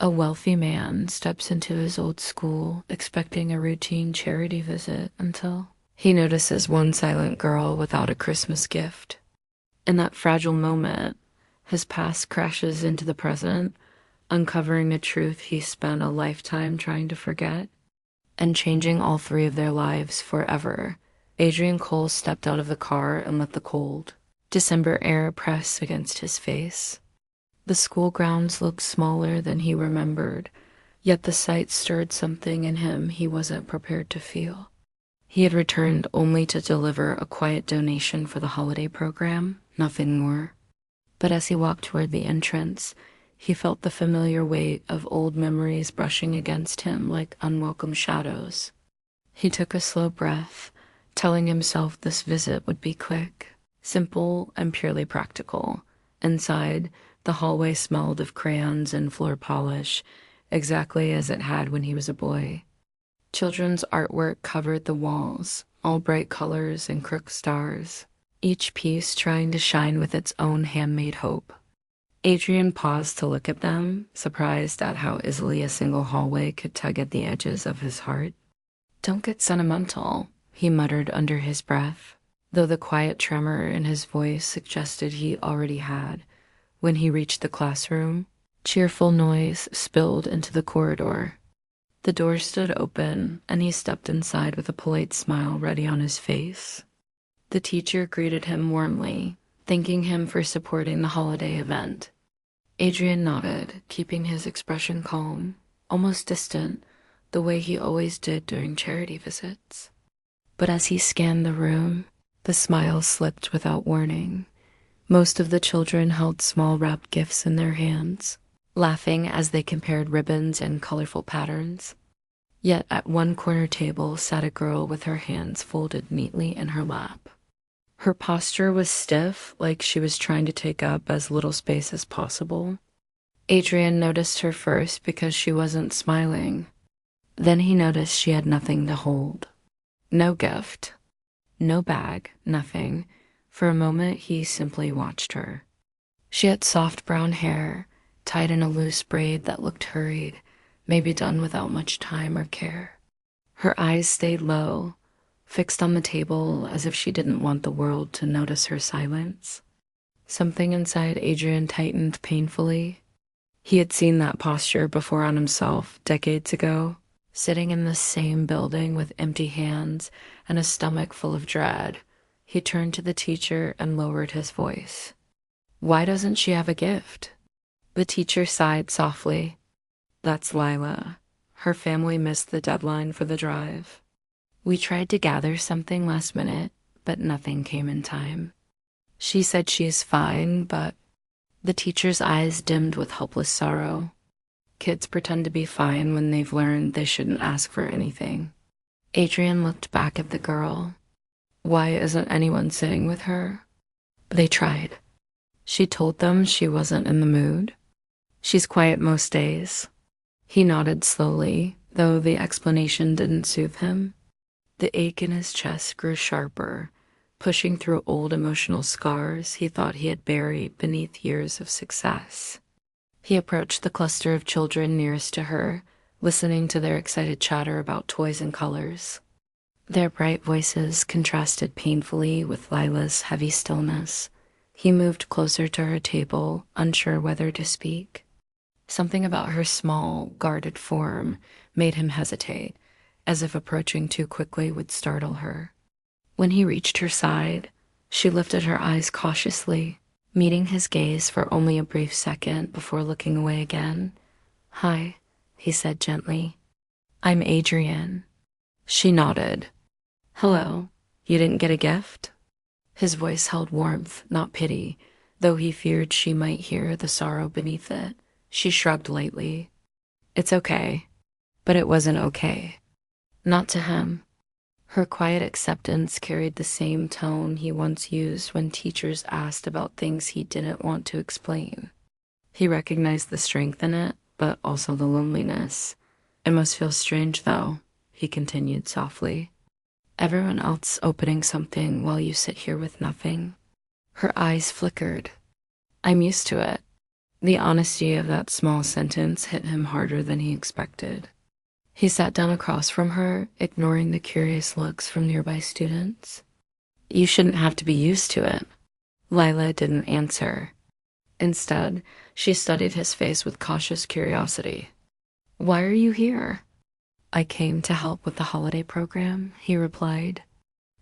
A wealthy man steps into his old school expecting a routine charity visit until he notices one silent girl without a Christmas gift. In that fragile moment, his past crashes into the present, uncovering the truth he spent a lifetime trying to forget and changing all three of their lives forever. Adrian Cole stepped out of the car and let the cold, December air press against his face. The school grounds looked smaller than he remembered, yet the sight stirred something in him he wasn't prepared to feel. He had returned only to deliver a quiet donation for the holiday program, nothing more. But as he walked toward the entrance, he felt the familiar weight of old memories brushing against him like unwelcome shadows. He took a slow breath, telling himself this visit would be quick, simple, and purely practical. Inside, the hallway smelled of crayons and floor polish, exactly as it had when he was a boy. Children's artwork covered the walls, all bright colors and crooked stars, each piece trying to shine with its own handmade hope. Adrian paused to look at them, surprised at how easily a single hallway could tug at the edges of his heart. "Don't get sentimental," he muttered under his breath, though the quiet tremor in his voice suggested he already had. When he reached the classroom, cheerful noise spilled into the corridor. The door stood open, and he stepped inside with a polite smile ready on his face. The teacher greeted him warmly, thanking him for supporting the holiday event. Adrian nodded, keeping his expression calm, almost distant, the way he always did during charity visits. But as he scanned the room, the smile slipped without warning. Most of the children held small wrapped gifts in their hands, laughing as they compared ribbons and colorful patterns. Yet at one corner table sat a girl with her hands folded neatly in her lap. Her posture was stiff, like she was trying to take up as little space as possible. Adrian noticed her first because she wasn't smiling. Then he noticed she had nothing to hold. No gift, no bag, nothing. For a moment, he simply watched her. She had soft brown hair, tied in a loose braid that looked hurried, maybe done without much time or care. Her eyes stayed low, fixed on the table as if she didn't want the world to notice her silence. Something inside Adrian tightened painfully. He had seen that posture before on himself decades ago, sitting in the same building with empty hands and a stomach full of dread. He turned to the teacher and lowered his voice. "Why doesn't she have a gift?" The teacher sighed softly. "That's Lila. Her family missed the deadline for the drive. We tried to gather something last minute, but nothing came in time. She said she's fine, but..." The teacher's eyes dimmed with helpless sorrow. Kids pretend to be fine when they've learned they shouldn't ask for anything. Adrian looked back at the girl. Why isn't anyone sitting with her? They tried. She told them she wasn't in the mood. She's quiet most days. He nodded slowly, though the explanation didn't soothe him. The ache in his chest grew sharper, pushing through old emotional scars he thought he had buried beneath years of success. He approached the cluster of children nearest to her, listening to their excited chatter about toys and colors. Their bright voices contrasted painfully with Lila's heavy stillness. He moved closer to her table, unsure whether to speak. Something about her small, guarded form made him hesitate, as if approaching too quickly would startle her. When he reached her side, she lifted her eyes cautiously, meeting his gaze for only a brief second before looking away again. "Hi," he said gently. "I'm Adrian." She nodded. "Hello. You didn't get a gift?" His voice held warmth, not pity, though he feared she might hear the sorrow beneath it. She shrugged lightly. "It's okay." But it wasn't okay. Not to him. Her quiet acceptance carried the same tone he once used when teachers asked about things he didn't want to explain. He recognized the strength in it, but also the loneliness. "It must feel strange, though," he continued softly. "Everyone else opening something while you sit here with nothing." Her eyes flickered. "I'm used to it." The honesty of that small sentence hit him harder than he expected. He sat down across from her, ignoring the curious looks from nearby students. You shouldn't have to be used to it. Lila didn't answer. Instead, she studied his face with cautious curiosity. Why are you here? I came to help with the holiday program, he replied.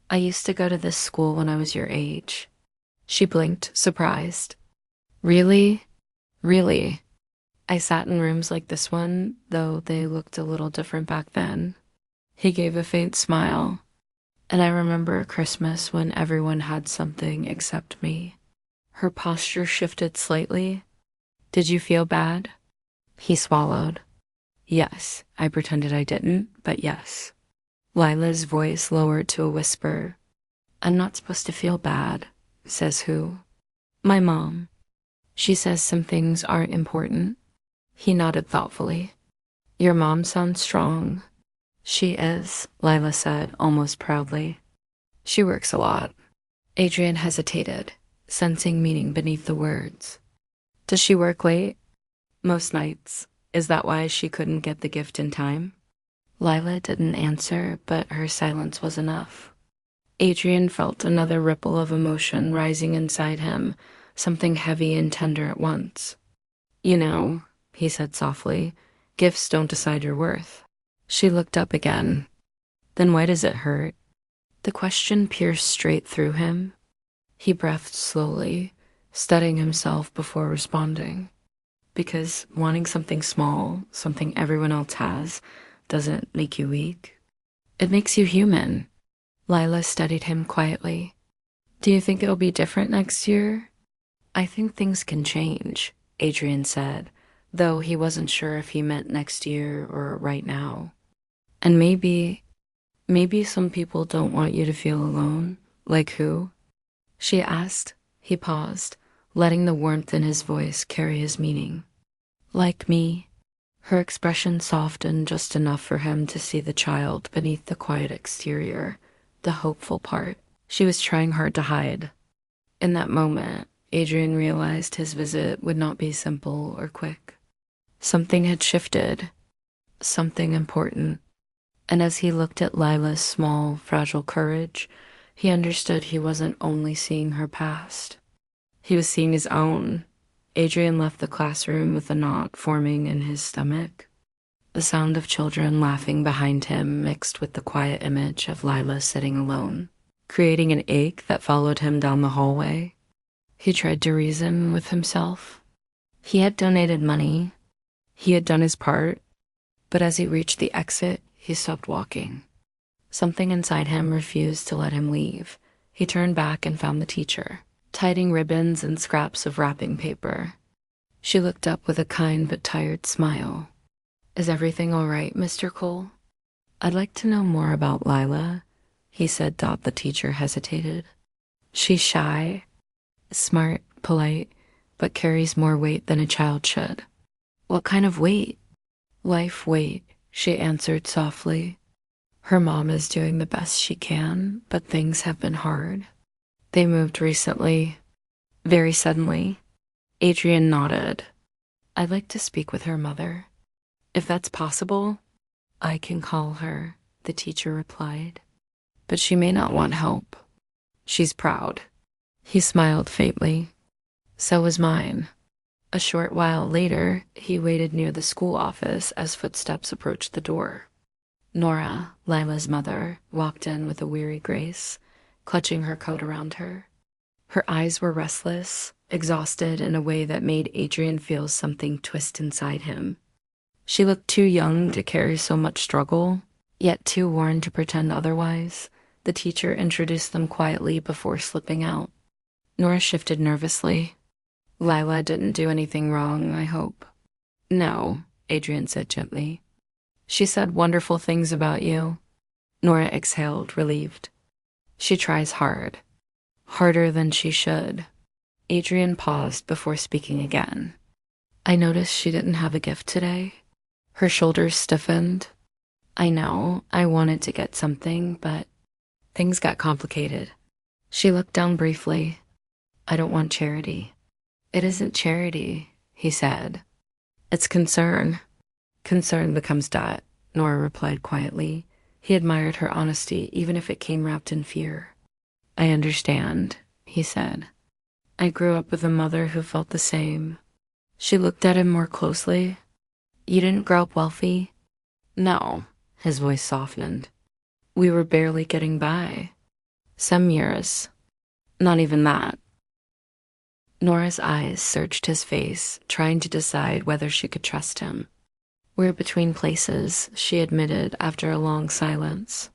I used to go to this school when I was your age. She blinked, surprised. Really? Really? I sat in rooms like this one, though they looked a little different back then. He gave a faint smile. And I remember a Christmas when everyone had something except me. Her posture shifted slightly. Did you feel bad? He swallowed. Yes, I pretended I didn't, but yes. Lila's voice lowered to a whisper. I'm not supposed to feel bad. Says who? My mom. She says some things aren't important. He nodded thoughtfully. Your mom sounds strong. She is, Lila said, almost proudly. She works a lot. Adrian hesitated, sensing meaning beneath the words. Does she work late? Most nights. Is that why she couldn't get the gift in time? Lila didn't answer, but her silence was enough. Adrian felt another ripple of emotion rising inside him, something heavy and tender at once. You know, he said softly, gifts don't decide your worth. She looked up again. Then why does it hurt? The question pierced straight through him. He breathed slowly, steadying himself before responding. Because wanting something small, something everyone else has, doesn't make you weak. It makes you human. Lila studied him quietly. Do you think it'll be different next year? I think things can change, Adrian said, though he wasn't sure if he meant next year or right now. And maybe some people don't want you to feel alone. Like who? She asked. He paused, letting the warmth in his voice carry his meaning. Like me. Her expression softened just enough for him to see the child beneath the quiet exterior, the hopeful part she was trying hard to hide. In that moment, Adrian realized his visit would not be simple or quick. Something had shifted, something important. And as he looked at Lila's small, fragile courage, he understood he wasn't only seeing her past. He was seeing his own. Adrian left the classroom with a knot forming in his stomach. The sound of children laughing behind him mixed with the quiet image of Lila sitting alone, creating an ache that followed him down the hallway. He tried to reason with himself. He had donated money. He had done his part. But as he reached the exit, he stopped walking. Something inside him refused to let him leave. He turned back and found the teacher, tidying ribbons and scraps of wrapping paper. She looked up with a kind but tired smile. Is everything all right, Mr. Cole? I'd like to know more about Lila, he said. The teacher hesitated. She's shy, smart, polite, but carries more weight than a child should. What kind of weight? Life weight, she answered softly. Her mom is doing the best she can, but things have been hard. They moved recently, very suddenly. Adrian nodded. I'd like to speak with her mother. If that's possible, I can call her, the teacher replied. But she may not want help. She's proud. He smiled faintly. So was mine. A short while later, he waited near the school office as footsteps approached the door. Nora, Lila's mother, walked in with a weary grace, clutching her coat around her. Her eyes were restless, exhausted in a way that made Adrian feel something twist inside him. She looked too young to carry so much struggle, yet too worn to pretend otherwise. The teacher introduced them quietly before slipping out. Nora shifted nervously. Lila didn't do anything wrong, I hope. No, Adrian said gently. She said wonderful things about you. Nora exhaled, relieved. She tries hard. Harder than she should. Adrian paused before speaking again. I noticed she didn't have a gift today. Her shoulders stiffened. I know, I wanted to get something, but things got complicated. She looked down briefly. I don't want charity. It isn't charity, he said. It's concern. Concern becomes doubt, Nora replied quietly. He admired her honesty, even if it came wrapped in fear. I understand, he said. I grew up with a mother who felt the same. She looked at him more closely. You didn't grow up wealthy? No, his voice softened. We were barely getting by. Some years. Not even that. Nora's eyes searched his face, trying to decide whether she could trust him. We're between places, she admitted after a long silence.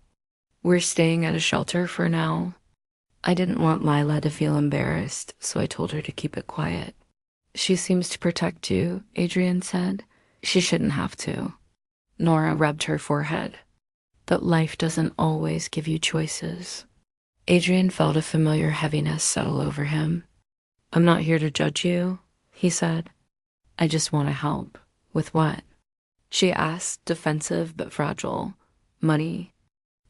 We're staying at a shelter for now. I didn't want Lila to feel embarrassed, so I told her to keep it quiet. She seems to protect you, Adrian said. She shouldn't have to. Nora rubbed her forehead. But life doesn't always give you choices. Adrian felt a familiar heaviness settle over him. I'm not here to judge you, he said. I just want to help. With what? She asked, defensive but fragile. Money,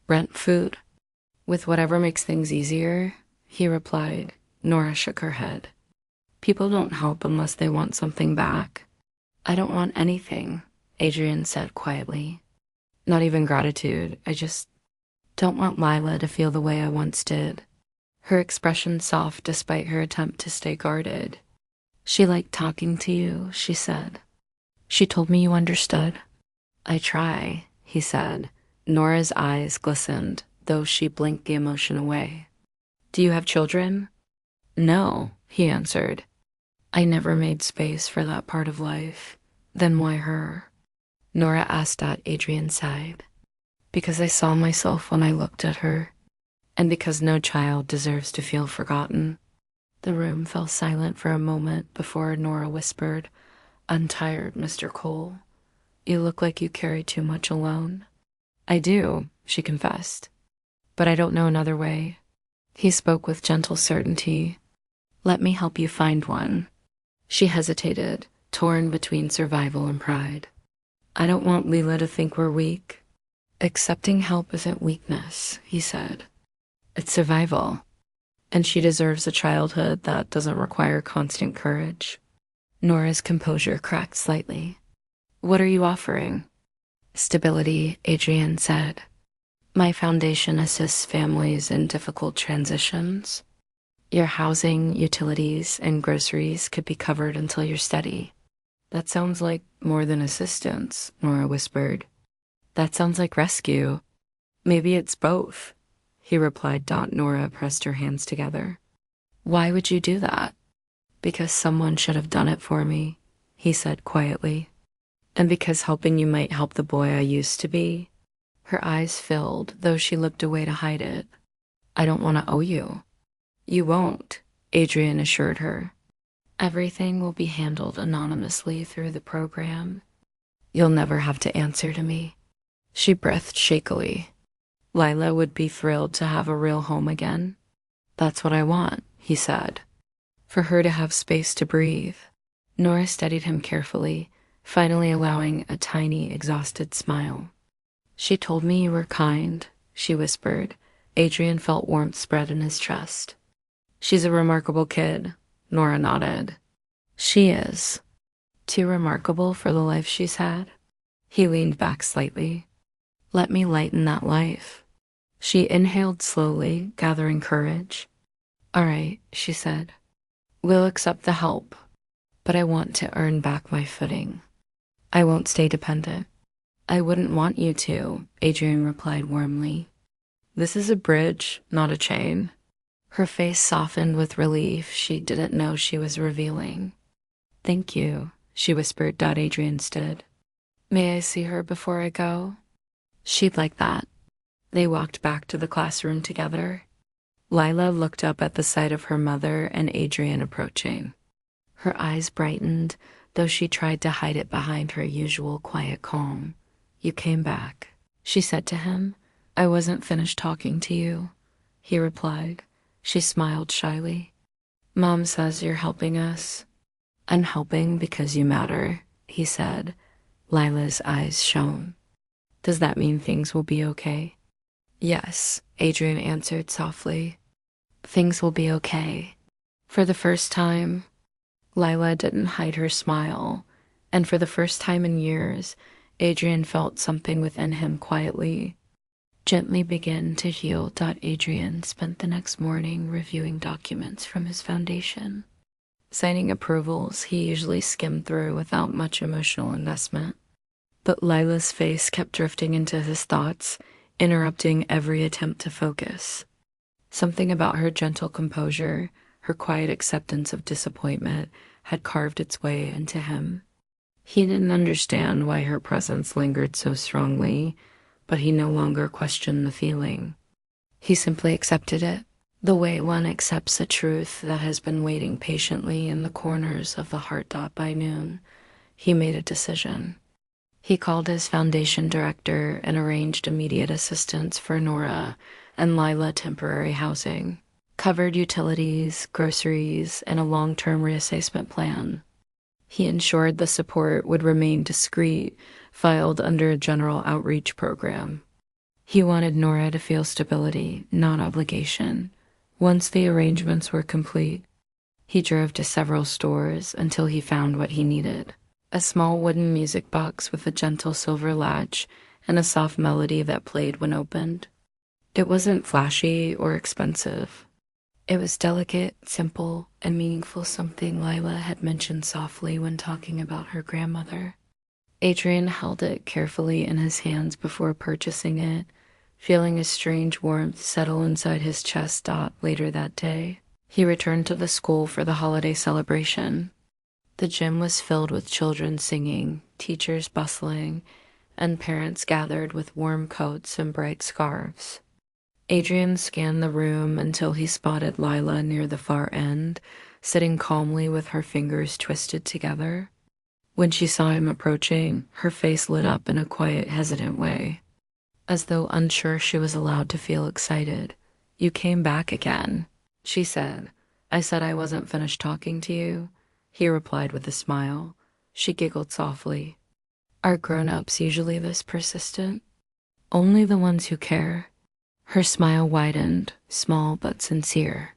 rent, food. With whatever makes things easier, he replied. Nora shook her head. People don't help unless they want something back. I don't want anything, Adrian said quietly. Not even gratitude. I just don't want Lila to feel the way I once did. Her expression soft despite her attempt to stay guarded. She liked talking to you, she said. She told me you understood. I try, he said. Nora's eyes glistened, though she blinked the emotion away. Do you have children? No, he answered. I never made space for that part of life. Then why her? Nora asked at Adrian's side. Because I saw myself when I looked at her, and because no child deserves to feel forgotten. The room fell silent for a moment before Nora whispered, I'm tired, Mr. Cole. You look like you carry too much alone. I do, she confessed. But I don't know another way. He spoke with gentle certainty. Let me help you find one. She hesitated, torn between survival and pride. I don't want Lila to think we're weak. Accepting help isn't weakness, he said. It's survival. And she deserves a childhood that doesn't require constant courage. Nora's composure cracked slightly. What are you offering? Stability, Adrian said. My foundation assists families in difficult transitions. Your housing, utilities, and groceries could be covered until you're steady. That sounds like more than assistance, Nora whispered. That sounds like rescue. Maybe it's both, he replied. Nora pressed her hands together. Why would you do that? Because someone should have done it for me, he said quietly. And because helping you might help the boy I used to be. Her eyes filled, though she looked away to hide it. I don't want to owe you. You won't, Adrian assured her. Everything will be handled anonymously through the program. You'll never have to answer to me. She breathed shakily. Lila would be thrilled to have a real home again. That's what I want, he said. For her to have space to breathe. Nora studied him carefully, finally allowing a tiny, exhausted smile. She told me you were kind, she whispered. Adrian felt warmth spread in his chest. She's a remarkable kid, Nora nodded. She is. Too remarkable for the life she's had. He leaned back slightly. Let me lighten that life. She inhaled slowly, gathering courage. All right, she said. We'll accept the help, but I want to earn back my footing. I won't stay dependent. I wouldn't want you to, Adrian replied warmly. This is a bridge, not a chain. Her face softened with relief she didn't know she was revealing. Thank you, she whispered. Adrian stood. May I see her before I go? She'd like that. They walked back to the classroom together. Lila looked up at the sight of her mother and Adrian approaching. Her eyes brightened, though she tried to hide it behind her usual quiet calm. You came back, she said to him. I wasn't finished talking to you, he replied. She smiled shyly. Mom says you're helping us. I'm helping because you matter, he said. Lila's eyes shone. Does that mean things will be okay? Yes, Adrian answered softly. Things will be okay. For the first time, Lila didn't hide her smile, and for the first time in years, Adrian felt something within him quietly gently begin to heal. Adrian spent the next morning reviewing documents from his foundation, signing approvals he usually skimmed through without much emotional investment. But Lila's face kept drifting into his thoughts, interrupting every attempt to focus. Something about her gentle composure, her quiet acceptance of disappointment, had carved its way into him. He didn't understand why her presence lingered so strongly, but he no longer questioned the feeling. He simply accepted it, the way one accepts a truth that has been waiting patiently in the corners of the heart. By noon, he made a decision. He called his foundation director and arranged immediate assistance for Nora and Lila temporary housing, covered utilities, groceries, and a long-term reassessment plan. He ensured the support would remain discreet, filed under a general outreach program. He wanted Nora to feel stability, not obligation. Once the arrangements were complete, he drove to several stores until he found what he needed. A small wooden music box with a gentle silver latch and a soft melody that played when opened. It wasn't flashy or expensive. It was delicate, simple, and meaningful, something Lila had mentioned softly when talking about her grandmother. Adrian held it carefully in his hands before purchasing it, feeling a strange warmth settle inside his chest. Later that day, he returned to the school for the holiday celebration. The gym was filled with children singing, teachers bustling, and parents gathered with warm coats and bright scarves. Adrian scanned the room until he spotted Lila near the far end, sitting calmly with her fingers twisted together. When she saw him approaching, her face lit up in a quiet, hesitant way, as though unsure she was allowed to feel excited. "You came back again," she said. "I said I wasn't finished talking to you," he replied with a smile. She giggled softly. "Are grown-ups usually this persistent?" "Only the ones who care." Her smile widened, small but sincere.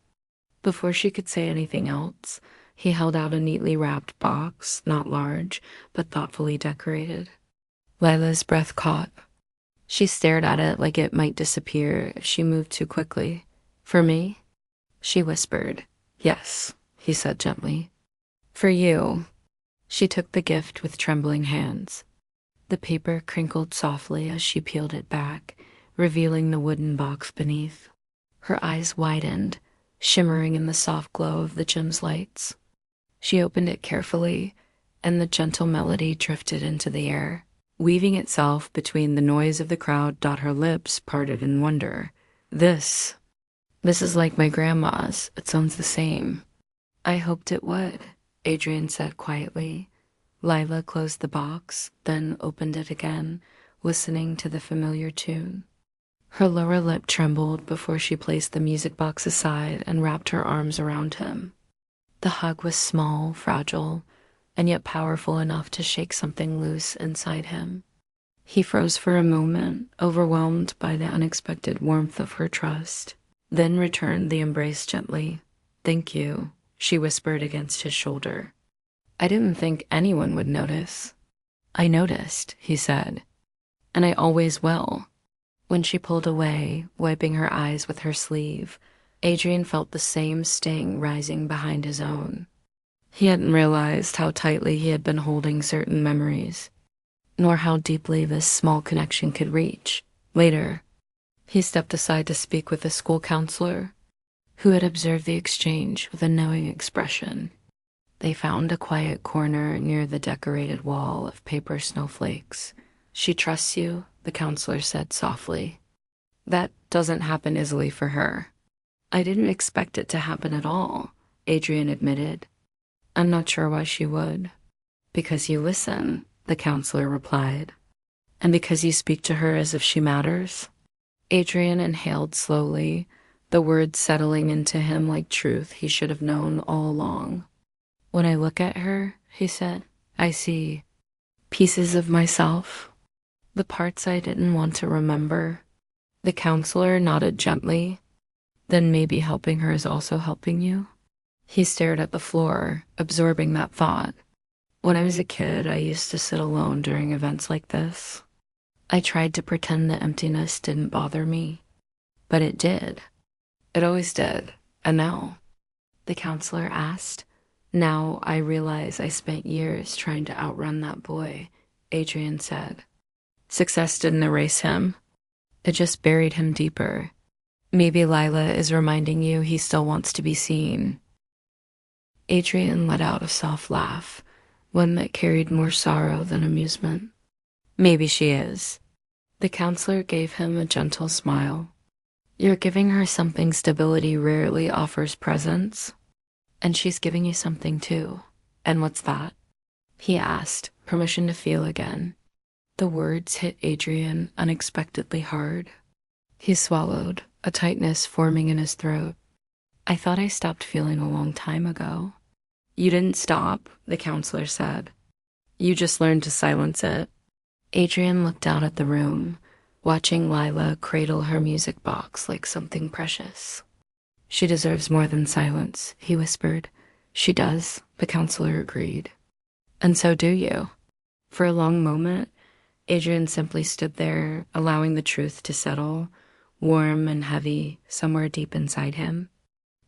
Before she could say anything else, he held out a neatly wrapped box, not large, but thoughtfully decorated. Lila's breath caught. She stared at it like it might disappear if she moved too quickly. "For me?" she whispered. "Yes," he said gently. "For you." She took the gift with trembling hands. The paper crinkled softly as she peeled it back, revealing the wooden box beneath. Her eyes widened, shimmering in the soft glow of the gym's lights. She opened it carefully, and the gentle melody drifted into the air, weaving itself between the noise of the crowd. Her lips parted in wonder. This is like my grandma's. It sounds the same." "I hoped it would," Adrian said quietly. Lila closed the box, then opened it again, listening to the familiar tune. Her lower lip trembled before she placed the music box aside and wrapped her arms around him. The hug was small, fragile, and yet powerful enough to shake something loose inside him. He froze for a moment, overwhelmed by the unexpected warmth of her trust, then returned the embrace gently. "Thank you," she whispered against his shoulder. "I didn't think anyone would notice." "I noticed," he said, "and I always will." When she pulled away, wiping her eyes with her sleeve, Adrian felt the same sting rising behind his own. He hadn't realized how tightly he had been holding certain memories, nor how deeply this small connection could reach. Later, he stepped aside to speak with the school counselor, who had observed the exchange with a knowing expression. They found a quiet corner near the decorated wall of paper snowflakes. "She trusts you," the counselor said softly. "That doesn't happen easily for her." "I didn't expect it to happen at all," Adrian admitted. "I'm not sure why she would." "Because you listen," the counselor replied. "And because you speak to her as if she matters." Adrian inhaled slowly, the words settling into him like truth he should have known all along. "When I look at her," he said, "I see pieces of myself. The parts I didn't want to remember." The counselor nodded gently. "Then maybe helping her is also helping you?" He stared at the floor, absorbing that thought. When I was a kid, I used to sit alone during events like this. I tried to pretend the emptiness didn't bother me, but it did. It always did. And now? The counselor asked. Now I realize I spent years trying to outrun that boy, Adrian said. Success didn't erase him. It just buried him deeper. Maybe Lila is reminding you he still wants to be seen. Adrian let out a soft laugh, one that carried more sorrow than amusement. Maybe she is. The counselor gave him a gentle smile. You're giving her something stability rarely offers presence. And she's giving you something too. And what's that? He asked, permission to feel again. The words hit Adrian unexpectedly hard. He swallowed, a tightness forming in his throat. I thought I stopped feeling a long time ago. You didn't stop, the counselor said. You just learned to silence it. Adrian looked out at the room, watching Lila cradle her music box like something precious. She deserves more than silence, he whispered. She does, the counselor agreed. And so do you. For a long moment, Adrian simply stood there, allowing the truth to settle, warm and heavy, somewhere deep inside him.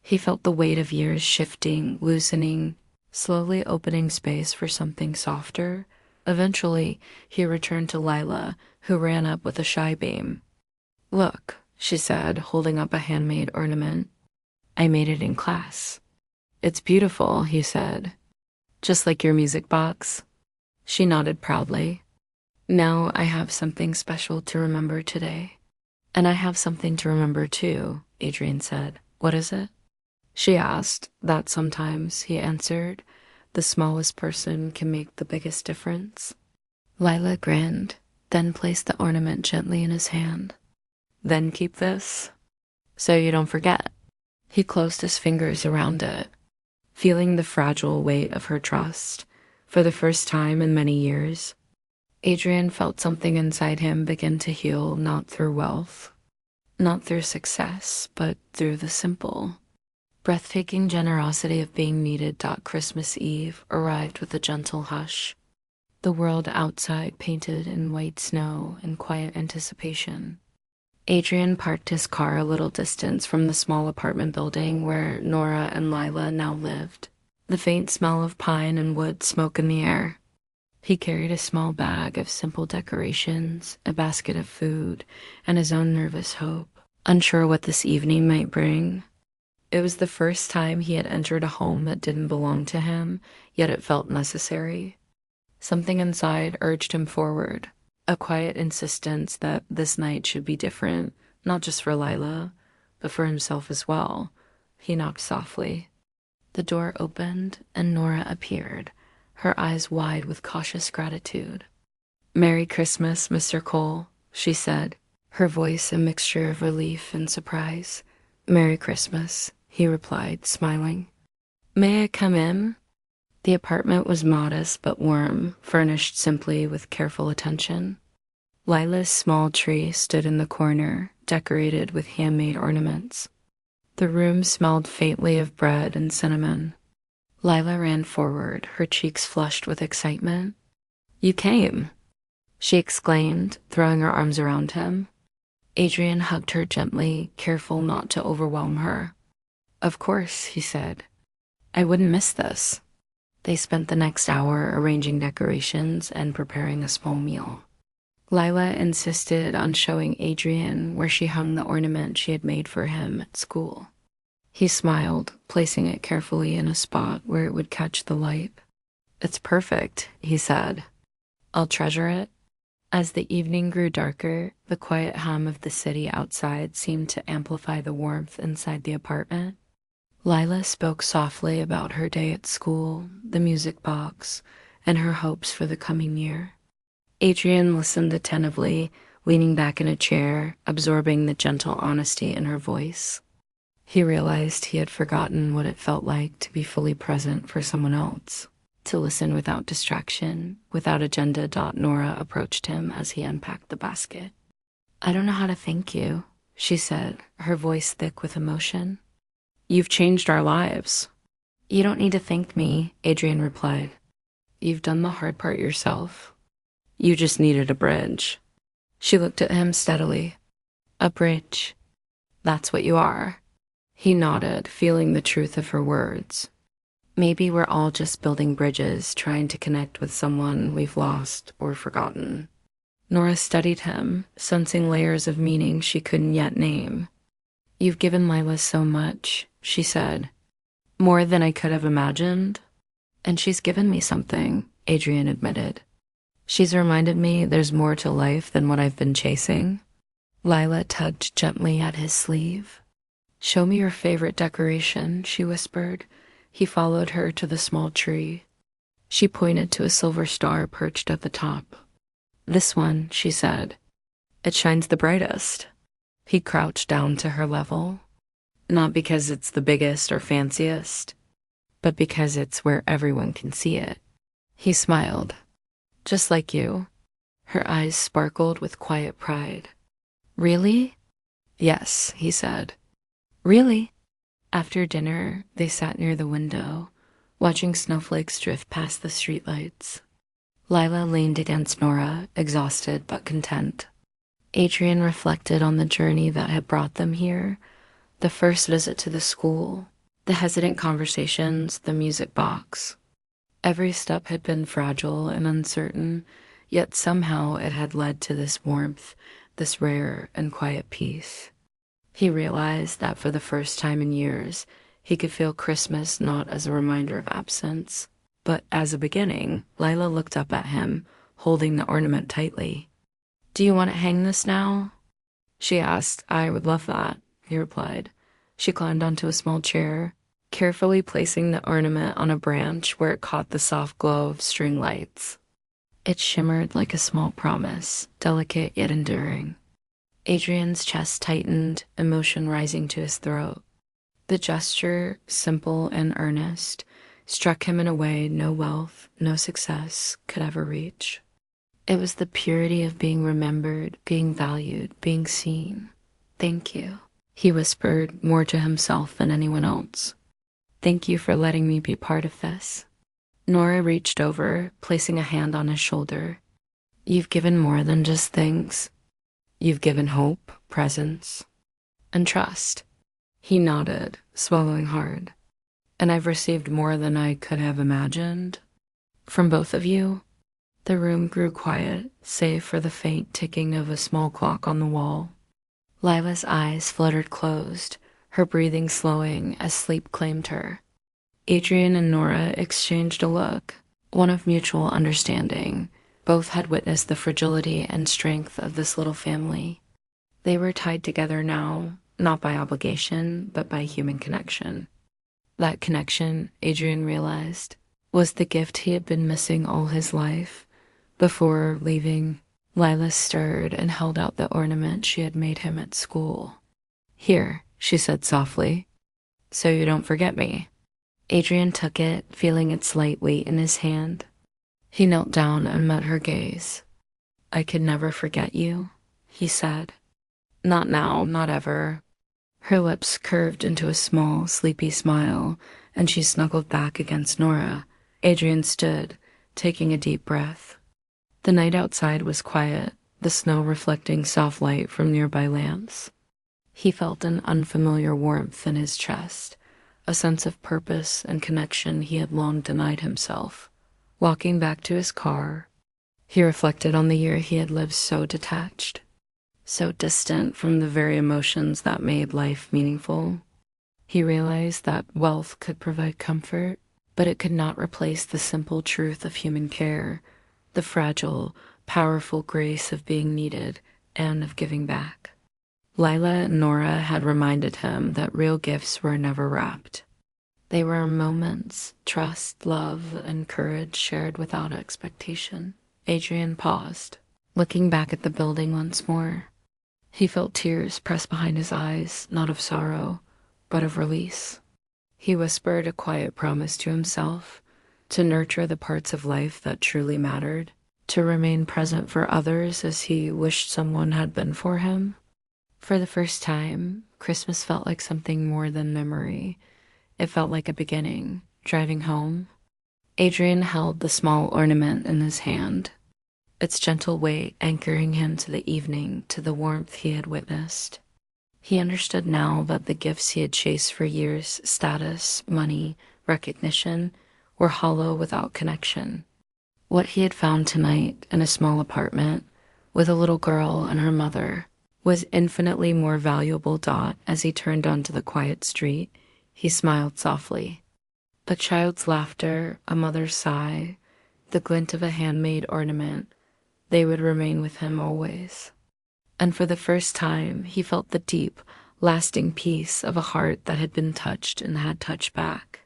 He felt the weight of years shifting, loosening, slowly opening space for something softer. Eventually, he returned to Lila, who ran up with a shy beam. Look, she said, holding up a handmade ornament. I made it in class. It's beautiful, he said. Just like your music box. She nodded proudly. Now I have something special to remember today. And I have something to remember too, Adrian said. What is it? She asked. That sometimes, he answered, the smallest person can make the biggest difference. Lila grinned, then placed the ornament gently in his hand. Then keep this, so you don't forget. He closed his fingers around it, feeling the fragile weight of her trust. For the first time in many years, Adrian felt something inside him begin to heal, not through wealth, not through success, but through the simple, breathtaking generosity of being needed. Christmas Eve arrived with a gentle hush. The world outside painted in white snow in quiet anticipation. Adrian parked his car a little distance from the small apartment building where Nora and Lila now lived. The faint smell of pine and wood smoke in the air. He carried a small bag of simple decorations, a basket of food, and his own nervous hope, unsure what this evening might bring. It was the first time he had entered a home that didn't belong to him, yet it felt necessary. Something inside urged him forward, a quiet insistence that this night should be different, not just for Lila, but for himself as well. He knocked softly. The door opened and Nora appeared, her eyes wide with cautious gratitude. Merry Christmas, Mr. Cole, she said, her voice a mixture of relief and surprise. Merry Christmas, he replied, smiling. May I come in? The apartment was modest but warm, furnished simply with careful attention. Lila's small tree stood in the corner, decorated with handmade ornaments. The room smelled faintly of bread and cinnamon. Lila ran forward, her cheeks flushed with excitement. You came, she exclaimed, throwing her arms around him. Adrian hugged her gently, careful not to overwhelm her. Of course, he said. I wouldn't miss this. They spent the next hour arranging decorations and preparing a small meal. Lila insisted on showing Adrian where she hung the ornament she had made for him at school. He smiled, placing it carefully in a spot where it would catch the light. It's perfect, he said. I'll treasure it. As the evening grew darker, the quiet hum of the city outside seemed to amplify the warmth inside the apartment. Lila spoke softly about her day at school, the music box, and her hopes for the coming year. Adrian listened attentively, leaning back in a chair, absorbing the gentle honesty in her voice. He realized he had forgotten what it felt like to be fully present for someone else, to listen without distraction, without agenda. Nora approached him as he unpacked the basket. I don't know how to thank you, she said, her voice thick with emotion. You've changed our lives. You don't need to thank me, Adrian replied. You've done the hard part yourself. You just needed a bridge. She looked at him steadily. A bridge. That's what you are. He nodded, feeling the truth of her words. Maybe we're all just building bridges, trying to connect with someone we've lost or forgotten. Nora studied him, sensing layers of meaning she couldn't yet name. You've given Lila so much, she said. More than I could have imagined. And she's given me something, Adrian admitted. She's reminded me there's more to life than what I've been chasing. Lila tugged gently at his sleeve. Show me your favorite decoration, she whispered. He followed her to the small tree. She pointed to a silver star perched at the top. This one, she said. It shines the brightest. He crouched down to her level. Not because it's the biggest or fanciest, but because it's where everyone can see it. He smiled. Just like you. Her eyes sparkled with quiet pride. Really? Yes, he said. Really? After dinner, they sat near the window, watching snowflakes drift past the streetlights. Lila leaned against Nora, exhausted but content. Adrian reflected on the journey that had brought them here, the first visit to the school, the hesitant conversations, the music box. Every step had been fragile and uncertain, yet somehow it had led to this warmth, this rare and quiet peace. He realized that for the first time in years, he could feel Christmas not as a reminder of absence, but as a beginning. Lila looked up at him, holding the ornament tightly. Do you want to hang this now? She asked. I would love that, he replied. She climbed onto a small chair, carefully placing the ornament on a branch where it caught the soft glow of string lights. It shimmered like a small promise, delicate yet enduring. Adrian's chest tightened, emotion rising to his throat. The gesture, simple and earnest, struck him in a way no wealth, no success could ever reach. It was the purity of being remembered, being valued, being seen. Thank you, he whispered, more to himself than anyone else. Thank you for letting me be part of this. Nora reached over, placing a hand on his shoulder. You've given more than just things. You've given hope, presence, and trust. He nodded, swallowing hard. And I've received more than I could have imagined. From both of you. The room grew quiet, save for the faint ticking of a small clock on the wall. Lila's eyes fluttered closed, her breathing slowing as sleep claimed her. Adrian and Nora exchanged a look, one of mutual understanding. Both had witnessed the fragility and strength of this little family. They were tied together now, not by obligation, but by human connection. That connection, Adrian realized, was the gift he had been missing all his life. Before leaving, Lila stirred and held out the ornament she had made him at school. Here, she said softly, so you don't forget me. Adrian took it, feeling its light weight in his hand. He knelt down and met her gaze. I could never forget you, he said. Not now, not ever. Her lips curved into a small, sleepy smile, and she snuggled back against Nora. Adrian stood, taking a deep breath. The night outside was quiet, the snow reflecting soft light from nearby lamps. He felt an unfamiliar warmth in his chest, a sense of purpose and connection he had long denied himself. Walking back to his car, he reflected on the year he had lived so detached, so distant from the very emotions that made life meaningful. He realized that wealth could provide comfort, but it could not replace the simple truth of human care, the fragile, powerful grace of being needed and of giving back. Lila and Nora had reminded him that real gifts were never wrapped. They were moments, trust, love, and courage shared without expectation. Adrian paused, looking back at the building once more. He felt tears press behind his eyes, not of sorrow, but of release. He whispered a quiet promise to himself, to nurture the parts of life that truly mattered, to remain present for others as he wished someone had been for him. For the first time, Christmas felt like something more than memory. It felt like a beginning, Driving home, Adrian held the small ornament in his hand, its gentle weight anchoring him to the evening, to the warmth he had witnessed. He understood now that the gifts he had chased for years, status, money, recognition, were hollow without connection. What he had found tonight in a small apartment with a little girl and her mother was infinitely more valuable. As he turned onto the quiet street, he smiled softly. A child's laughter, a mother's sigh, the glint of a handmade ornament, they would remain with him always. And for the first time, he felt the deep, lasting peace of a heart that had been touched and had touched back.